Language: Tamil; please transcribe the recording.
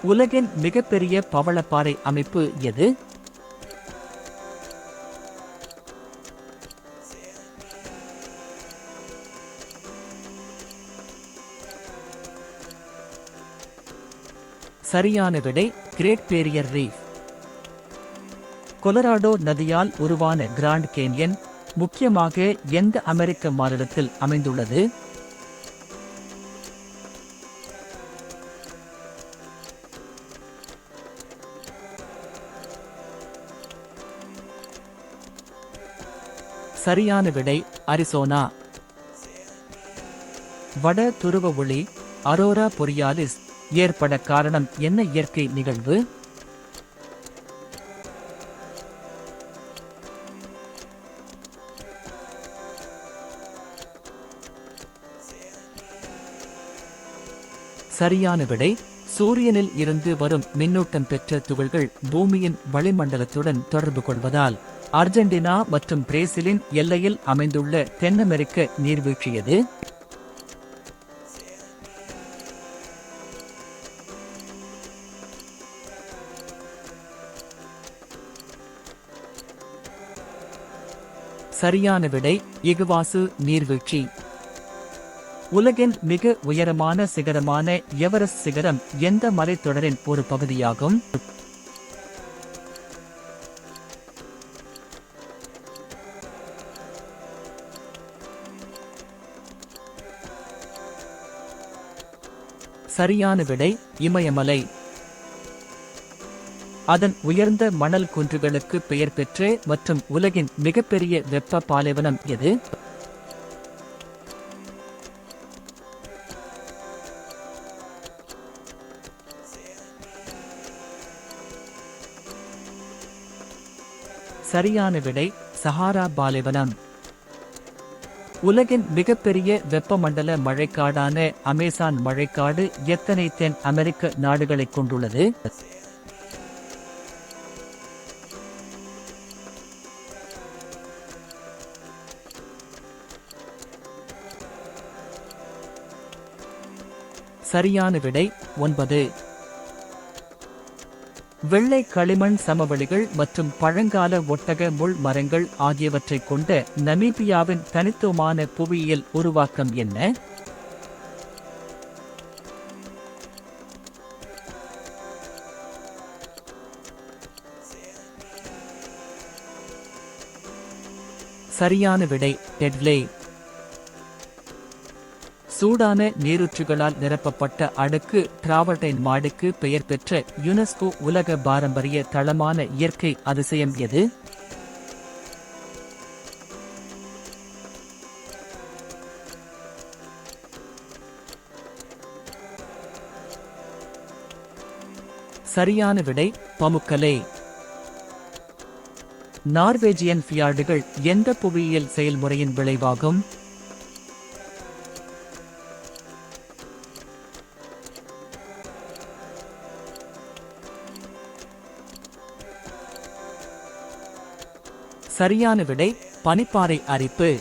உலகின் மிகப்பெரிய பவளப்பாறை அமைப்பு எது? சரியான விடை கிரேட் பேரியர் ரீஃப். கொலராடோ நதியால் உருவான கிராண்ட் கேன்யன் முக்கியமாக எந்த அமெரிக்க மாநிலத்தில் அமைந்துள்ளது? சரியான விடை அரிசோனா. வட துருவ ஒளி அரோரா பொரியாலிஸ் ஏற்பட காரணம் என்ன இயற்கை நிகழ்வு? சரியான விடை சூரியனில் இருந்து வரும் மின்னூட்டம் பெற்ற துகள்கள் பூமியின் வளிமண்டலத்துடன் தொடர்பு கொள்வதால். அர்ஜென்டினா மற்றும் பிரேசிலின் எல்லையில் அமைந்துள்ள தென் அமெரிக்க நீர்வீழ்ச்சி எது? சரியான விடை இகுவாசு நீர்வீழ்ச்சி. உலகின் மிக உயரமான சிகரமான எவரெஸ்ட் சிகரம் எந்த மலைத்தொடரின் ஒரு பகுதியாகும்? சரியான விடை இமயமலை. அதன் உயர்ந்த மணல் குன்றுகளுக்கு பெயர் பெற்ற மற்றும் உலகின் மிகப்பெரிய வெப்ப பாலைவனம் எது? சரியான விடை சஹாரா பாலைவனம். உலகின் மிகப்பெரிய வெப்பமண்டல மழைக்காடான அமேசான் மழைக்காடு எத்தனை தென் அமெரிக்க நாடுகளை கொண்டுள்ளது? சரியான விடை 9. வெள்ளை களிமண் சமவெளிகள் மற்றும் பழங்கால ஒட்டக முள் மரங்கள் ஆகியவற்றைக் கொண்ட நமீபியாவின் தனித்துவமான புவியியல் உருவாக்கம் என்ன? சரியான விடை டெட்லே. சூடான நீரூற்றுகளால் நிரப்பப்பட்ட அடுக்கு டிராவர்டைன் மாடுக்கு பெயர் பெற்ற யுனெஸ்கோ உலக பாரம்பரிய தளமான இயற்கை அதிசயம் எது? சரியான விடை பமுக்கலே. நார்வேஜியன் ஃபியார்டுகள் எந்த புவியியல் செயல்முறையின் விளைவாகும்? சரியான விடை பனிப்பாறை அரிப்பு.